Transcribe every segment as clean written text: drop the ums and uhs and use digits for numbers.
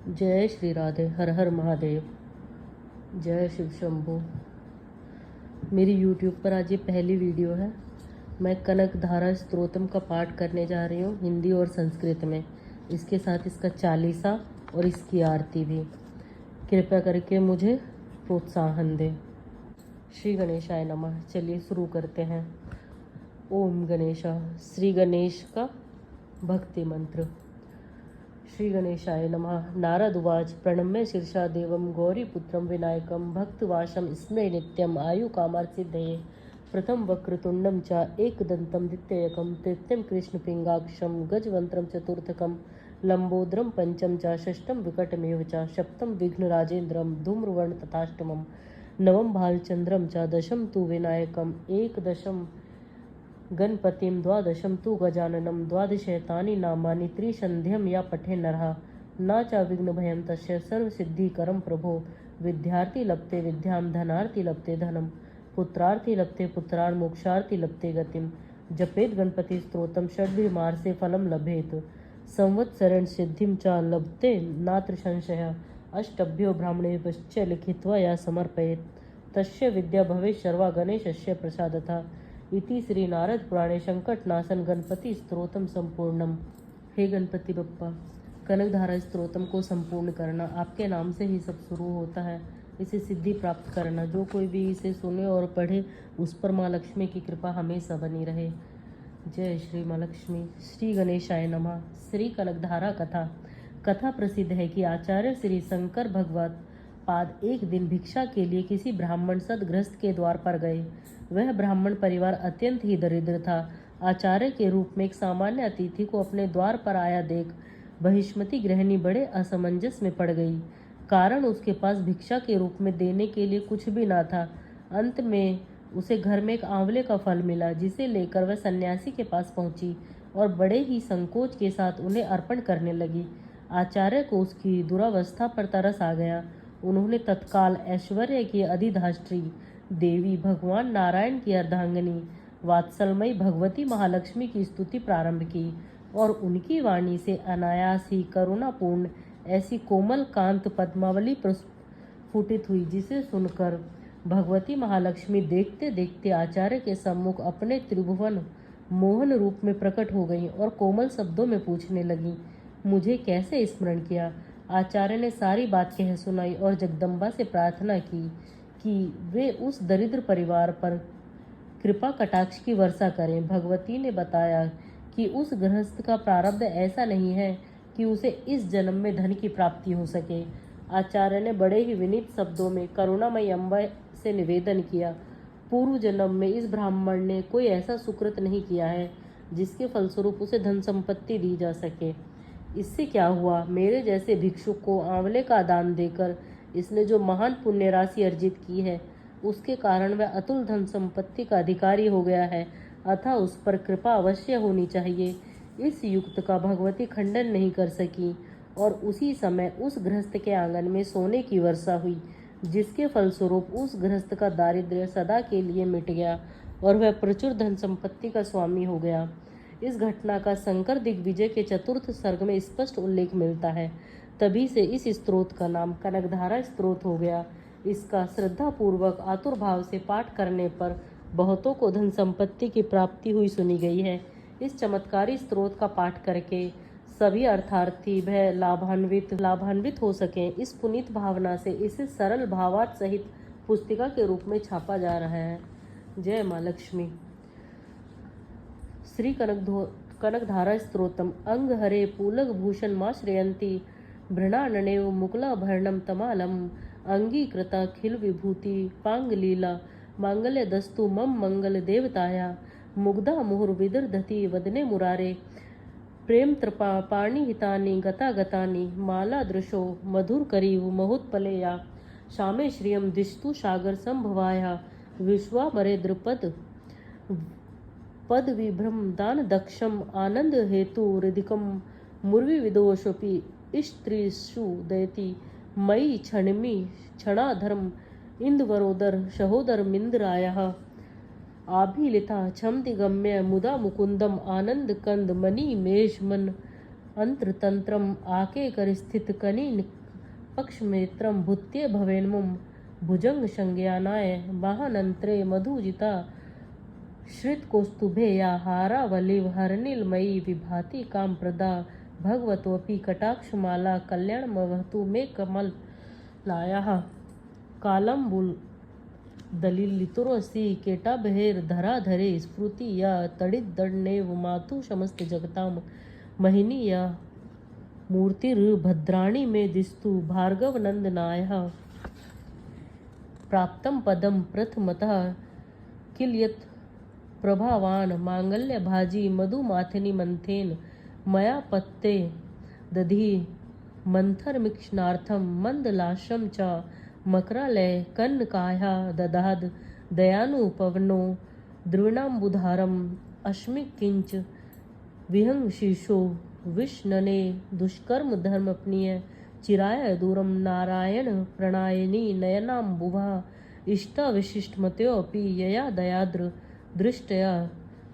जय श्री राधे। हर हर महादेव। जय शिव शंभू। मेरी YouTube पर आज ये पहली वीडियो है। मैं कनक धारा स्तोत्रम का पाठ करने जा रही हूँ, हिंदी और संस्कृत में। इसके साथ इसका चालीसा और इसकी आरती भी। कृपया करके मुझे प्रोत्साहन दें। श्री गणेशाय नमः। चलिए शुरू करते हैं। ओम गणेशा। श्री गणेश का भक्ति मंत्र। श्री गणेशाय नमः। नारद उवाच प्रणम्य शीर्षा देवं गौरीपुत्रं विनायकं भक्तवासं स्मरे नित्यं आयुकामार्थसिद्धये। प्रथम वक्रतुंडं च एकदन्तं द्वितीयकं तृतीयं कृष्णपिंगाक्षं गजवंत्रं चतुर्थकं लंबोदरं पंचम च षष्ठं विकटमेव च सप्तम विघ्नराजेन्द्रं धूम्रवर्ण तथाष्टमं नवम भालचंद्रं च दशम तु विनायकं एकदशं गणपतिं द्वादशं तु गजाननं द्वादशैतानि नामानि त्रिसन्ध्यं या पठे नरः न च विघ्नभयं तस्य सर्वसिद्धिकरं प्रभो। विद्यार्थी लभते विद्यां धनार्थी लभते धनं पुत्रार्थी लभते पुत्रान् मोक्षार्थी लभते गतिं। जपेत गणपति स्तोत्रं षड्भिर्मासे फलं लभेत संवत्सरेण सिद्धिं च लभते नात्र संशयः। अष्टभ्यो ब्राह्मणेभ्यश्च लिखित्वा या समर्पयेत् तस्य विद्या भवेत् सर्वा गणेशस्य प्रसादतः। इति श्री नारद पुराणे संकटनाशन गणपति स्तोत्रम संपूर्णम। हे गणपति बप्पा, कनकधारा स्तोत्रम को संपूर्ण करना। आपके नाम से ही सब शुरू होता है। इसे सिद्धि प्राप्त करना। जो कोई भी इसे सुने और पढ़े उस पर माँ लक्ष्मी की कृपा हमेशा बनी रहे। जय श्री माँ लक्ष्मी। श्री गणेशाय नमः। श्री कनकधारा कथा। कथा प्रसिद्ध है कि आचार्य श्री शंकर भगवत पाद एक दिन भिक्षा के लिए किसी ब्राह्मण सदगृहस्थ के द्वार पर गए। वह ब्राह्मण परिवार अत्यंत ही दरिद्र था। आचार्य के रूप में एक सामान्य अतिथि को अपने द्वार पर आया देख बहिष्मती गृहिणी बड़े असमंजस में पड़ गई। कारण उसके पास भिक्षा के रूप में देने के लिए कुछ भी ना था। अंत में उसे घर में एक आंवले का फल मिला, जिसे लेकर वह सन्यासी के पास पहुंची और बड़े ही संकोच के साथ उन्हें अर्पण करने लगी। आचार्य को उसकी दुरावस्था पर तरस आ गया। उन्होंने तत्काल ऐश्वर्य की अधिधात्री देवी भगवान नारायण की अर्धांगिनी वात्सलमयी भगवती महालक्ष्मी की स्तुति प्रारंभ की और उनकी वाणी से अनायास ही करुणापूर्ण ऐसी कोमल कांत पद्मावली प्रस्फुटित हुई, जिसे सुनकर भगवती महालक्ष्मी देखते देखते आचार्य के सम्मुख अपने त्रिभुवन मोहन रूप में प्रकट हो गई और कोमल शब्दों में पूछने लगी, मुझे कैसे स्मरण किया। आचार्य ने सारी बात कह सुनाई और जगदम्बा से प्रार्थना की कि वे उस दरिद्र परिवार पर कृपा कटाक्ष की वर्षा करें। भगवती ने बताया कि उस गृहस्थ का प्रारब्ध ऐसा नहीं है कि उसे इस जन्म में धन की प्राप्ति हो सके। आचार्य ने बड़े ही विनीत शब्दों में करुणामयी अम्बा से निवेदन किया, पूर्व जन्म में इस ब्राह्मण ने कोई ऐसा सुकृत नहीं किया है जिसके फलस्वरूप उसे धन संपत्ति दी जा सके। इससे क्या हुआ, मेरे जैसे भिक्षुक को आंवले का दान देकर इसने जो महान पुण्य राशि अर्जित की है, उसके कारण वह अतुल धन संपत्ति का अधिकारी हो गया है, अतः उस पर कृपा अवश्य होनी चाहिए। इस युक्त का भगवती खंडन नहीं कर सकी और उसी समय उस गृहस्थ के आंगन में सोने की वर्षा हुई, जिसके फलस्वरूप उस गृहस्थ का दारिद्र्य सदा के लिए मिट गया और वह प्रचुर धन संपत्ति का स्वामी हो गया। इस घटना का शंकर दिग्विजय के चतुर्थ सर्ग में स्पष्ट उल्लेख मिलता है। तभी से इस स्तोत्र का नाम कनकधारा स्तोत्र हो गया। इसका श्रद्धापूर्वक आतुर भाव से पाठ करने पर बहुतों को धन संपत्ति की प्राप्ति हुई सुनी गई है। इस चमत्कारी स्तोत्र का पाठ करके सभी अर्थार्थी भय लाभान्वित हो सकें, इस पुनीत भावना से इसे सरल भावार्थ सहित पुस्तिका के रूप में छापा जा रहा है। जय माँ लक्ष्मी। श्री कनकधारा स्तोत्रम। अंग हरे पूलक भूषण माश्रयन्ति भृणाननेव मुकुलाभरणं तमालम अंगीकृता खिल विभूति पांगलीला मांगल्य दस्तु मम मंगल देवताया मुग्धा मुहुर्विदर्धति वदने मुरारे प्रेम त्रपा पाणिहितानि गतागतानि माला दृशो मधुरकरीव महोत्पलेया शामे श्रियं दिष्टु सागर संभवाया विश्वामरेद्रपद पद विभ्रम दान दक्षम आनंद हेतु हृदिकम मुर्वी विदोषपि स्त्रीषु दयति मयि क्षणमि क्षणाधर्म इंदवरोदर सहोदर मिंद्रायः आभिलिता क्षमति गम्य मुदा मुकुंदम आनंद कंद मणि मेष मन अंत्र तंत्रम आके कर स्थित कनि पक्ष मित्रम भूत्ये भवेन्मुम भुजंग संज्ञानाय महानंत्रे मधुजिता श्रित कौस्तुभे या हारावलिव हरनीलमयी विभाति काम प्रदा भगवतोपि कटाक्षमाला कल्याणमवतु मे कमल लाया कालम्बुल दलिलितुरसी केटाबहेर धराधरे स्फुति या तड़ित दंडेव मातु समस्त जगताम महिनी या मूर्तिर्भद्राणी में दिस्तु भार्गव नंदनायः प्राप्तम पदम प्रथमतः किल यत् प्रभावान मांगल्य भाजी मधुमाथिनी मंथेन मया पत्ते दधी मंथरमिक्षणार्थम मंदलाशम च मकरालय कन्नकाया ददाद दयानुपवनो द्रविणाम्बुधारम अस्मि किंच विहंगशीशो विष्णने दुष्कर्म धर्मपनीय चिराय दूरम नारायण प्रणायिनी नयनाम्बुभा इष्टा विशिष्टमत्योऽपि यया दयाद्र दृष्टया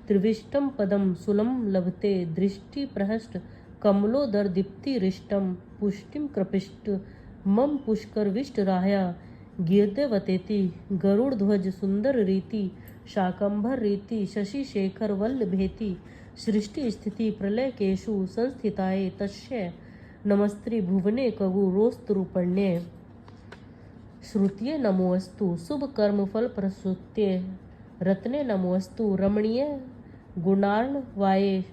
त्रिविष्टम पदम सुलम लभते दृष्टि प्रहष्ट कमलोदर दीप्तिरिष्टम पुष्टिम कृपिष्ट मम पुष्कर विष्ट राया गिरदेवतेति गरुड़ ध्वज सुंदर रीति शाकंभर रीति शशि शेखर वल्लभेति सृष्टि स्थिति प्रलय केशु संस्थिताये तस्य नमस्त्री भुवने कगु रोस्तरूपण्ये श्रुत्ये नमोऽस्तु शुभ कर्म फल प्रसूत्ये रत्ने नमोऽस्तु रमणीय गुणार्णवाये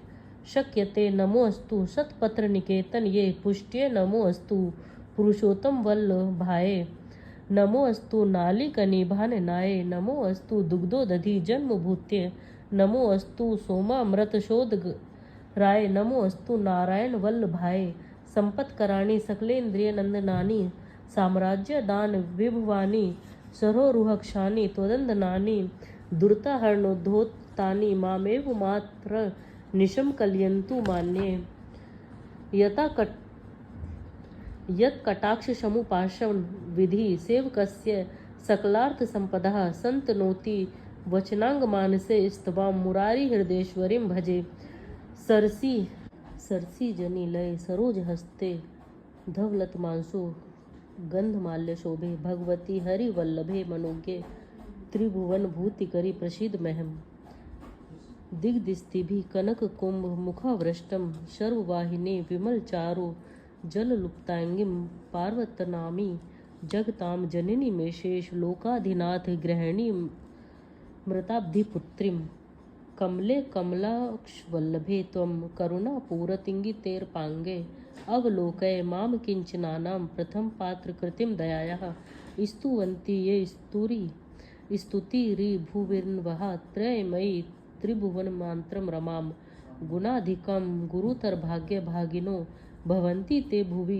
शक्यते नमोऽस्तु शतपत्र निकेतन ये पुष्ट्ये नमोऽस्तु पुरुषोत्तम वल्लभाये नमोऽस्तु नालिकनिभान नाये नमोऽस्तु दुग्धो दधि जन्मभूत्ये नमोऽस्तु सोमामृत शोध राय नमोऽस्तु नारायण वल्लभाये संपत्कराणि सकलेन्द्रिय नंदनानि साम्राज्य दान विभवानि सरोरुहक्षानि त्वदंदनानि दुर्ताहरणोद्धोतानि मामेव मात्र निशम कलयन्तु मान्ये यत् कटाक्ष समुपाशन विधि सेवकस्य सकलार्थ संपदा संतनोति वचनांग मानसे स्तवां मुरारी हृदयेश्वरीं भजे सरसी जनी लय सरोज हस्ते धवलत मांसो गंधमाल्य शोभे भगवती हरि वल्लभे मनोज्ञे त्रिभुवन भूति करी प्रसिद्ध महम दिग्दिस्तिभि कनक कुंभ मुखावृष्टम शर्ववाहिनी विमल चारु जल लुप्तांगिम पार्वतनामी जगताम जननी में शेष लोकाधिनाथ गृहिणी मृताब्धिपुत्रीम कमले कमलाक्ष वल्लभे त्वं करुणापूरतिंगितेर्पांगे अवलोकय माम किंचनानां प्रथम पात्र कृतिम दयायाः स्तुवन्ति ये स्तुतिरि भुविर्नवः त्रयमयी त्रिभुवन मात्रम रमाम गुणाधिकम गुरुतर भाग्य भागिनो भवन्ति ते भुवि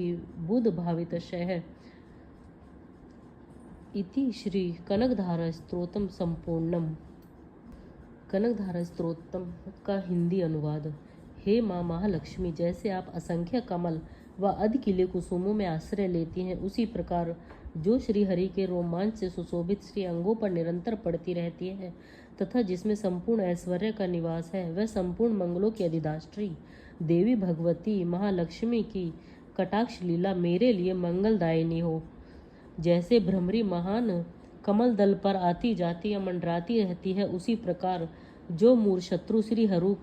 बुध भावितशः इति श्री कनकधारा स्तोत्रम संपूर्णम। कनकधारा स्तोत्रम का हिंदी अनुवाद। हे माँ महालक्ष्मी, जैसे आप असंख्य कमल व अधकिले कुसुमों में आश्रय लेती हैं, उसी प्रकार जो श्री हरि के रोमांच से सुशोभित श्री अंगों पर निरंतर पड़ती रहती है तथा जिसमें संपूर्ण ऐश्वर्य का निवास है, वह संपूर्ण मंगलों की अधिदात्री देवी भगवती महालक्ष्मी की कटाक्ष लीला मेरे लिए मंगलदायिनी हो। जैसे भ्रमरी महान कमल दल पर आती जाती या मंडराती रहती है, उसी प्रकार जो मूर शत्रु श्री हरु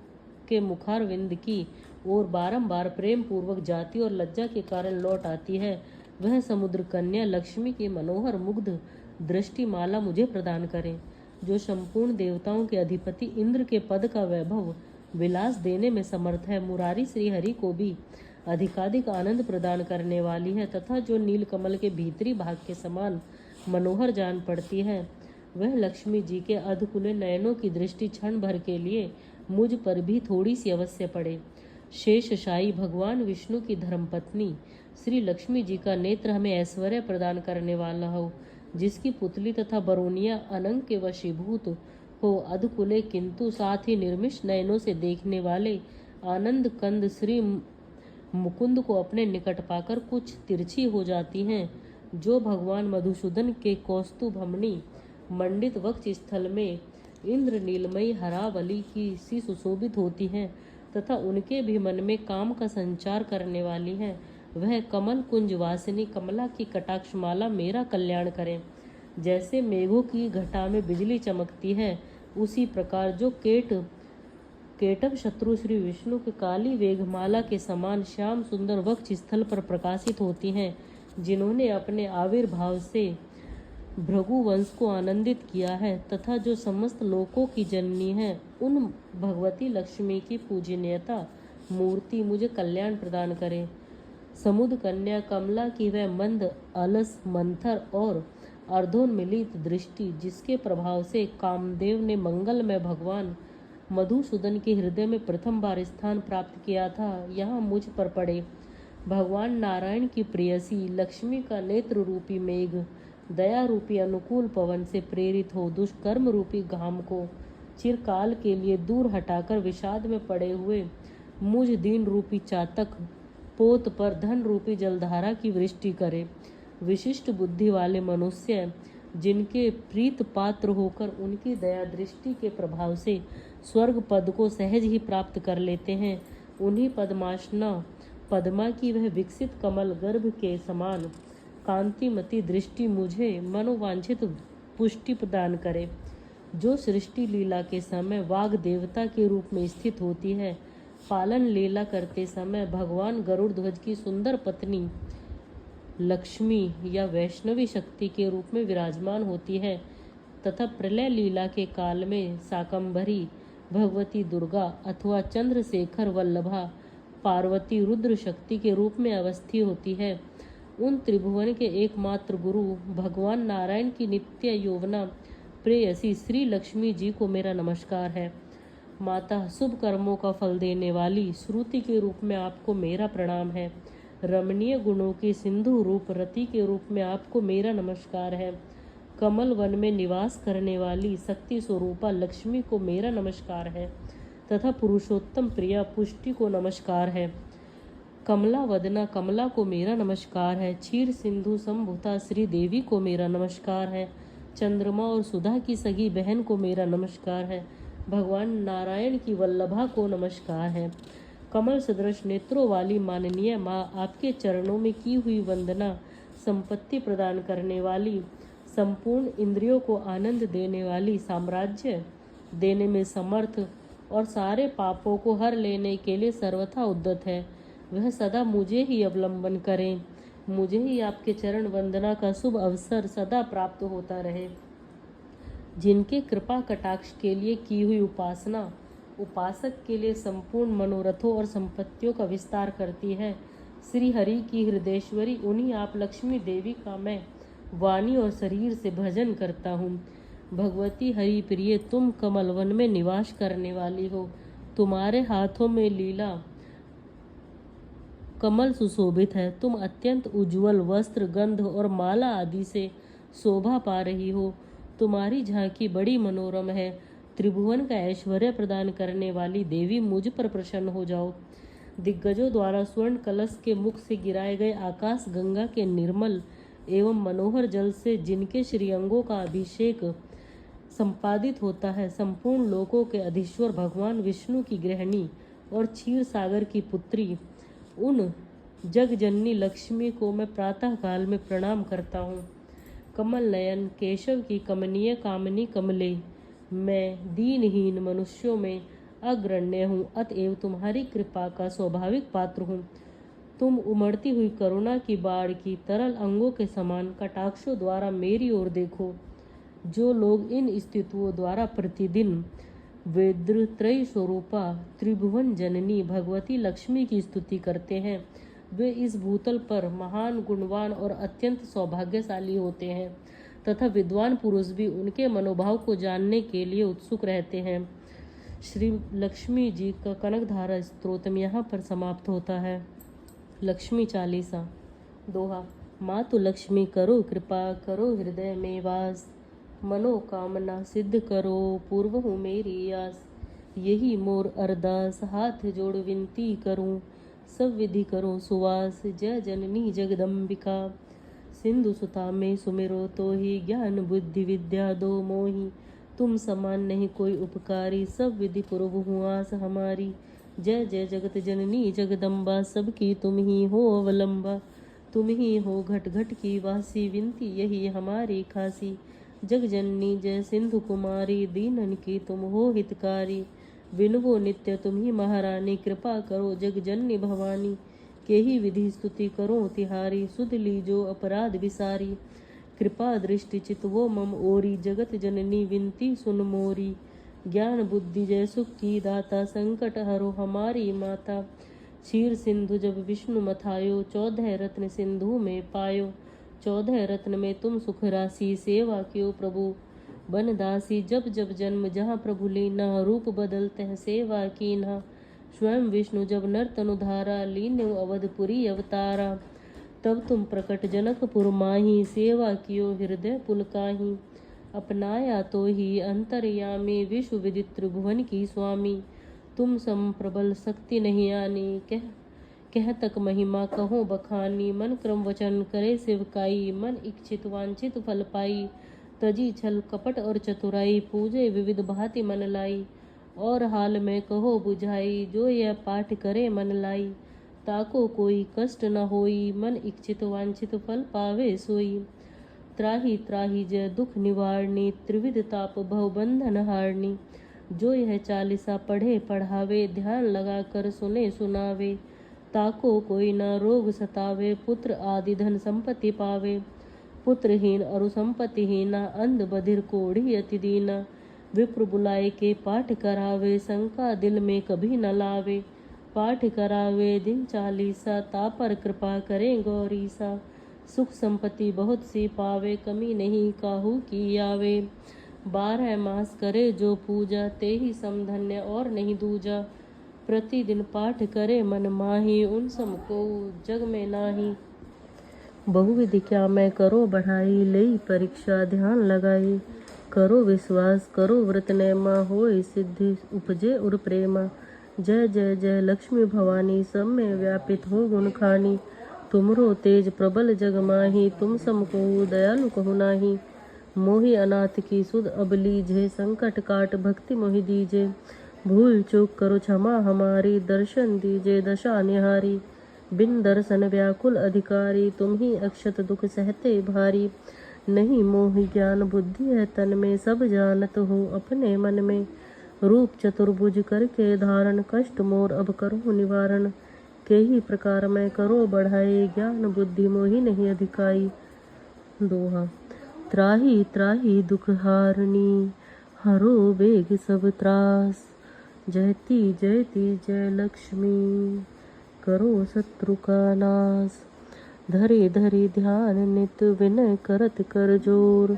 के मुखारविंद की ओर बारंबार प्रेम पूर्वक जाती और लज्जा के कारण लौट आती है, वह समुद्र कन्या लक्ष्मी की मनोहर मुग्ध दृष्टिमाला मुझे प्रदान करें। जो संपूर्ण देवताओं के अधिपति इंद्र के पद का वैभव विलास देने में समर्थ है, मुरारी श्री हरि को भी अधिकाधिक आनंद प्रदान करने वाली है तथा जो नीलकमल के भीतरी भाग के समान मनोहर जान पड़ती है, वह लक्ष्मी जी के अधकुले नयनों की दृष्टि क्षण भर के लिए मुझ पर भी थोड़ी सी अवश्य पड़े। शेषशायी भगवान विष्णु की धर्मपत्नी श्री लक्ष्मी जी का नेत्र हमें ऐश्वर्य प्रदान करने वाला हो, जिसकी पुतली तथा बरोनिया अनंग के वशीभूत हो अधकुले किंतु साथ ही निर्मिष नयनों से देखने वाले आनंद कंद श्री मुकुंद को अपने निकट पाकर कुछ तिरछी हो जाती हैं। जो भगवान मधुसूदन के कौस्तुभमणि मंडित वक्ष स्थल में इंद्र नीलमयी हरावली की सी सुशोभित होती हैं, तथा उनके भी मन में काम का संचार करने वाली है। वह कमल कुंज वासिनी कमला की कटाक्षमाला मेरा कल्याण करें। जैसे मेघों की घटा में बिजली चमकती है, उसी प्रकार जो केटव शत्रु श्री विष्णु के काली वेघमाला के समान श्याम सुंदर वक्ष स्थल पर प्रकाशित होती हैं, जिन्होंने अपने आविर्भाव से भृगु वंश को आनंदित किया है तथा जो समस्त लोकों की जननी है, उन भगवती लक्ष्मी की पूजनीयता मूर्ति मुझे कल्याण प्रदान करे। समुद्र कन्या कमला की वह मंद अलस मंथर और अर्धोन्मिलित दृष्टि, जिसके प्रभाव से कामदेव ने मंगलमय भगवान मधुसूदन के हृदय में प्रथम बार स्थान प्राप्त किया था, यहाँ मुझ पर पड़े। भगवान नारायण की प्रेयसी लक्ष्मी का नेत्र रूपी मेघ दया रूपी अनुकूल पवन से प्रेरित हो दुष्कर्म रूपी घाम को चिरकाल के लिए दूर हटाकर विषाद में पड़े हुए मुझ दीन रूपी चातक पोत पर धन रूपी जलधारा की वृष्टि करे। विशिष्ट बुद्धि वाले मनुष्य जिनके प्रीत पात्र होकर उनकी दया दृष्टि के प्रभाव से स्वर्ग पद को सहज ही प्राप्त कर लेते हैं, उन्हीं पद्मासना पद्मा की वह विकसित कमल गर्भ के समान कांतिमती दृष्टि मुझे मनोवांछित पुष्टि प्रदान करे। जो सृष्टि लीला के समय वाग देवता के रूप में स्थित होती है, पालन लीला करते समय भगवान गरुड़ ध्वज की सुंदर पत्नी लक्ष्मी या वैष्णवी शक्ति के रूप में विराजमान होती है, तथा प्रलय लीला के काल में शाकंभरी भगवती दुर्गा अथवा चंद्रशेखर वल्लभा पार्वती रुद्र शक्ति के रूप में अवस्थित होती है। उन त्रिभुवन के एकमात्र गुरु भगवान नारायण की नित्य यौवना प्रेयसी श्री लक्ष्मी जी को मेरा नमस्कार है। माता, शुभ कर्मों का फल देने वाली श्रुति के रूप में आपको मेरा प्रणाम है। रमणीय गुणों की सिंधु रूप रति के रूप में आपको मेरा नमस्कार है। कमल वन में निवास करने वाली शक्ति स्वरूपा लक्ष्मी को मेरा नमस्कार है तथा पुरुषोत्तम प्रिया पुष्टि को नमस्कार है। कमला वदना कमला को मेरा नमस्कार है। क्षीर सिंधु संभुता श्री देवी को मेरा नमस्कार है। चंद्रमा और सुधा की सगी बहन को मेरा नमस्कार है। भगवान नारायण की वल्लभा को नमस्कार है। कमल सदृश नेत्रों वाली माननीय माँ, आपके चरणों में की हुई वंदना संपत्ति प्रदान करने वाली, संपूर्ण इंद्रियों को आनंद देने वाली, साम्राज्य देने में समर्थ और सारे पापों को हर लेने के लिए सर्वथा उद्यत है। वह सदा मुझे ही अवलंबन करें, मुझे ही आपके चरण वंदना का शुभ अवसर सदा प्राप्त होता रहे। जिनके कृपा कटाक्ष के लिए की हुई उपासना उपासक के लिए संपूर्ण मनोरथों और संपत्तियों का विस्तार करती है, श्री हरि की हृदयेश्वरी उन्हीं आप लक्ष्मी देवी का मैं वाणी और शरीर से भजन करता हूँ। भगवती हरि प्रिय, तुम कमल वन में निवास करने वाली हो। तुम्हारे हाथों में लीला कमल सुशोभित है। तुम अत्यंत उज्जवल वस्त्र, गंध और माला आदि से शोभा पा रही हो। तुम्हारी झांकी बड़ी मनोरम है। त्रिभुवन का ऐश्वर्य प्रदान करने वाली देवी, मुझ पर प्रसन्न हो जाओ। दिग्गजों द्वारा स्वर्ण कलश के मुख से गिराए गए आकाश गंगा के निर्मल एवं मनोहर जल से जिनके श्रीअंगों का अभिषेक संपादित होता है, संपूर्ण लोकों के अधीश्वर भगवान विष्णु की गृहिणी और क्षीर सागर की पुत्री उन जगजननी लक्ष्मी को मैं प्रातः काल में प्रणाम करता हूँ। कमल नयन केशव की कमनीय कामनी कमले, मैं दीनहीन मनुष्यों में अग्रण्य हूँ, अतएव तुम्हारी कृपा का स्वाभाविक पात्र हूँ। तुम उमड़ती हुई करुणा की बाढ़ की तरल अंगों के समान कटाक्षों द्वारा मेरी ओर देखो। जो लोग इन स्थितियों द्वारा प्रतिदिन वेद्रत्रयी स्वरूपा त्रिभुवन जननी भगवती लक्ष्मी की स्तुति करते हैं, वे इस भूतल पर महान, गुणवान और अत्यंत सौभाग्यशाली होते हैं तथा विद्वान पुरुष भी उनके मनोभाव को जानने के लिए उत्सुक रहते हैं। श्री लक्ष्मी जी का कनकधारा स्तोत्रम यहाँ पर समाप्त होता है। लक्ष्मी चालीसा। दोहा। मातु लक्ष्मी करो कृपा, करो हृदय में वास, मनोकामना सिद्ध करो, पूर्व हूँ मेरी आस। यही मोर अरदास, हाथ जोड़ विनती करूँ, सब विधि करो सुवास। जय जननी जगदम्बिका, सिंधु सुता में सुमिरो तो ही, ज्ञान बुद्धि विद्या दो मोही। तुम समान नहीं कोई उपकारी, सब विधि पूर्व हूँ आस हमारी। जय जय जगत जननी जगदम्बा, सबकी तुम ही हो अवलंबा। तुम ही हो घट घट की वासी, विनती यही हमारी खासी। जग जननी जय सिंधु कुमारी, दीनन की तुम हो हितकारी। विनवो नित्य तुम ही महारानी, कृपा करो जग जननी भवानी। के ही विधि स्तुति करो तिहारी, सुध लीजो अपराध विसारी। कृपा दृष्टि चितवो मम ओरी, जगत जननी विनती सुन मोरी। ज्ञान बुद्धि जय सुख की दाता, संकट हरो हमारी माता। क्षीर सिंधु जब विष्णु मथायो, 14 रत्न सिंधु में पायो। 14 रत्न में तुम सुख राशि, सेवा क्यों प्रभु बन दासी। जब जब जन्म जहाँ प्रभु लीना, रूप बदलते हैं सेवा कीन्हा। स्वयं विष्णु जब नर तनु धारा, लीन्यो अवधपुरी अवतारा। तब तुम प्रकट जनकपुर माही, सेवा कियो हृदय पुलकाही। अपनाया तो ही अंतर्यामी, विश्व विदित त्रिभुवन की स्वामी। तुम सम प्रबल शक्ति नहीं आनी, कह तक महिमा कहो बखानी। मन क्रम वचन करे सेवकाई, मन इच्छित वांछित फल पाई। तजी छल कपट और चतुराई, पूजे विविध भांति मन लाई। और हाल में कहो बुझाई, जो यह पाठ करे मन लाई। ताको कोई कष्ट न होई, मन इच्छित वांछित फल पावे सोई। त्राही त्राही जय दुख निवारणी, त्रिविध ताप भव बंधन हारणी। जो यह चालीसा पढ़े पढ़ावे, ध्यान लगा कर सुने सुनावे। ताको कोई न रोग सतावे, पुत्र आदि धन संपत्ति पावे। पुत्रहीन अरु संपत्तिहीना, अंध बधिर कोढ़ी अति दीना। विप्र बुलाए के पाठ करावे, शंका दिल में कभी न लावे। पाठ करावे दिन 40, तापर कृपा करें गौरीसा। सुख संपत्ति बहुत सी पावे, कमी नहीं काहू की आवे। 12 मास करे जो पूजा, ते ही समधन्य और नहीं दूजा। प्रतिदिन पाठ करे मन माही, उन सम को जग में नाही। बहुविधि क्या मैं करो बढ़ाई, लई परीक्षा ध्यान लगाई। करो विश्वास करो व्रत नेमा, होय सिद्धि उपजे उर प्रेमा। जय जय जय लक्ष्मी भवानी, सब में व्यापित हो गुण खानी। तुमरो तेज प्रबल जग माही, तुम सम को दयालु कहु नाही। मोहि अनाथ की सुध अब लीजे, संकट काट भक्ति मोहि दीजे। भूल चूक करो क्षमा हमारी, दर्शन दीजे दशा निहारी। बिन दर्शन व्याकुल अधिकारी, तुम ही अक्षत दुख सहते भारी। नहीं मोहि ज्ञान बुद्धि है तन में, सब जानत हो अपने मन में। रूप चतुर्भुज करके धारण, कष्ट मोर अब करो निवारण। के ही प्रकार मैं करो बढ़ाई, ज्ञान बुद्धि मोहि नहीं अधिकाई। दोहा। त्राही त्राही दुख हारनी, हरो बेग सब त्रास। जयती जयती जय लक्ष्मी, करो शत्रु का नाश। धरे धरे ध्यान नित, विनय करत कर जोर।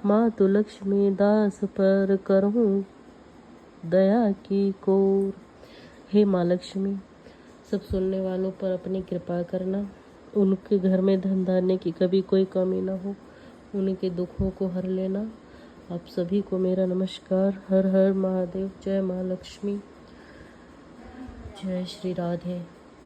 मातु लक्ष्मी दास पर, करहूँ दया की कोर। हे माँ लक्ष्मी, सब सुनने वालों पर अपनी कृपा करना। उनके घर में धन धान्य की कभी कोई कमी ना हो, उनके दुखों को हर लेना। आप सभी को मेरा नमस्कार। हर हर महादेव। जय माँ लक्ष्मी। जय श्री राधे।